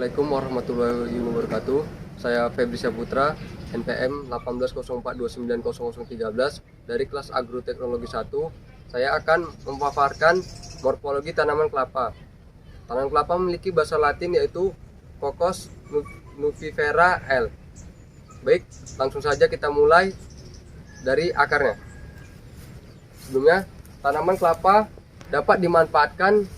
Assalamualaikum warahmatullahi wabarakatuh. Saya Febri Saputra, NPM 1804290013 dari kelas Agroteknologi 1. Saya akan memaparkan morfologi tanaman kelapa. Tanaman kelapa memiliki bahasa Latin yaitu Cocos nufifera L. Baik, langsung saja kita mulai dari akarnya. Sebelumnya, tanaman kelapa dapat dimanfaatkan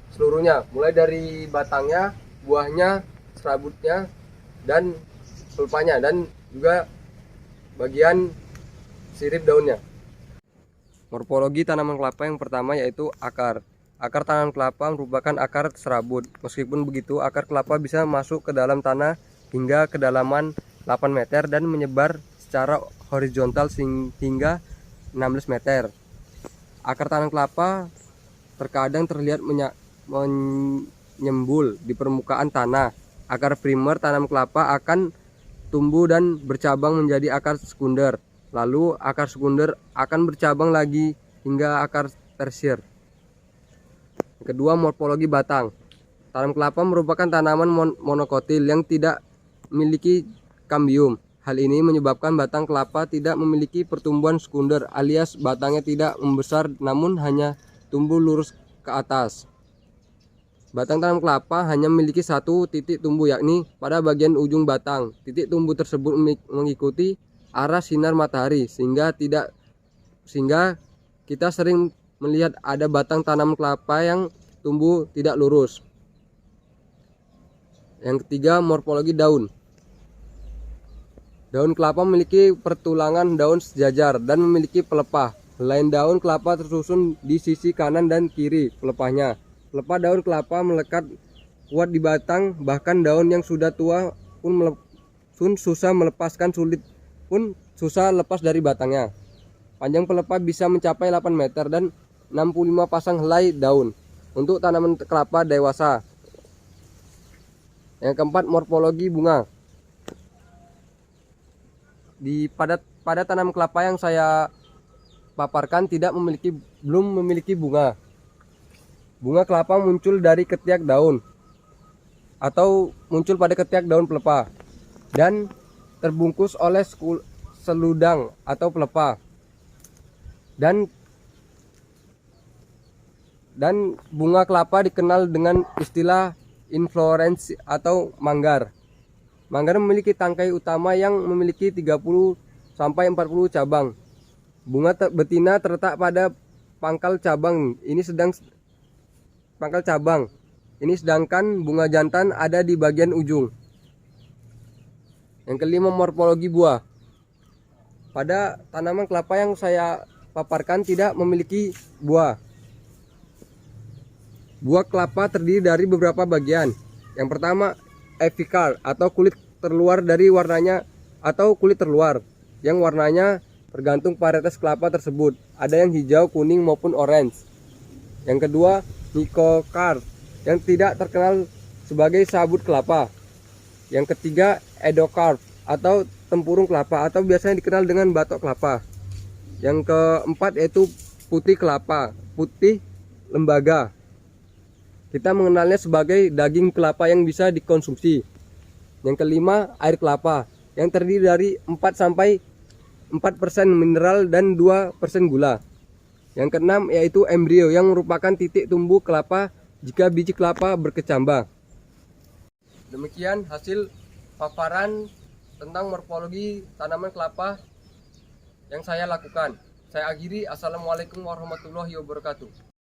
seluruhnya, mulai dari batangnya, buahnya, serabutnya, dan pulpanya, dan juga bagian sirip daunnya. Morfologi tanaman kelapa yang pertama yaitu akar. Akar tanaman kelapa merupakan akar serabut. Meskipun begitu, akar kelapa bisa masuk ke dalam tanah hingga kedalaman 8 meter dan menyebar secara horizontal hingga 16 meter. Akar tanaman kelapa terkadang terlihat menyembul di permukaan tanah. Akar primer tanaman kelapa akan tumbuh dan bercabang menjadi akar sekunder. Lalu akar sekunder akan bercabang lagi hingga akar tersier. Kedua, morfologi batang. Tanaman kelapa merupakan tanaman monokotil yang tidak memiliki kambium. Hal ini menyebabkan batang kelapa tidak memiliki pertumbuhan sekunder, alias batangnya tidak membesar namun hanya tumbuh lurus ke atas. Batang tanaman kelapa hanya memiliki satu titik tumbuh, yakni pada bagian ujung batang. Titik tumbuh tersebut mengikuti arah sinar matahari sehingga kita sering melihat ada batang tanaman kelapa yang tumbuh tidak lurus. Yang ketiga, morfologi daun. Daun kelapa memiliki pertulangan daun sejajar dan memiliki pelepah. Helai daun kelapa tersusun di sisi kanan dan kiri pelepahnya. Pelepah daun kelapa melekat kuat di batang, bahkan daun yang sudah tua pun susah lepas dari batangnya. Panjang pelepah bisa mencapai 8 meter dan 65 pasang helai daun untuk tanaman kelapa dewasa. Yang keempat, morfologi bunga. Pada tanaman kelapa yang saya paparkan belum memiliki bunga. Bunga kelapa muncul dari ketiak daun atau muncul pada ketiak daun pelepah dan terbungkus oleh seludang atau pelepah. Dan bunga kelapa dikenal dengan istilah inflorescensi atau manggar. Manggar memiliki tangkai utama yang memiliki 30 sampai 40 cabang. Bunga betina terletak pada pangkal cabang. Sedangkan bunga jantan ada di bagian ujung. Yang kelima, morfologi buah. Pada tanaman kelapa yang saya paparkan tidak memiliki buah. Buah kelapa terdiri dari beberapa bagian. Yang pertama, apical atau kulit terluar yang warnanya tergantung varietas kelapa tersebut. Ada yang hijau, kuning maupun orange. Yang kedua, nicocarp yang tidak terkenal sebagai sabut kelapa. Yang ketiga, endocarp atau tempurung kelapa atau biasanya dikenal dengan batok kelapa. Yang keempat yaitu putih kelapa, putih lembaga. Kita mengenalnya sebagai daging kelapa yang bisa dikonsumsi. Yang kelima, air kelapa yang terdiri dari 4% mineral dan 2% gula. Yang keenam yaitu embrio yang merupakan titik tumbuh kelapa jika biji kelapa berkecambah. Demikian hasil paparan tentang morfologi tanaman kelapa yang saya lakukan. Saya akhiri. Assalamualaikum warahmatullahi wabarakatuh.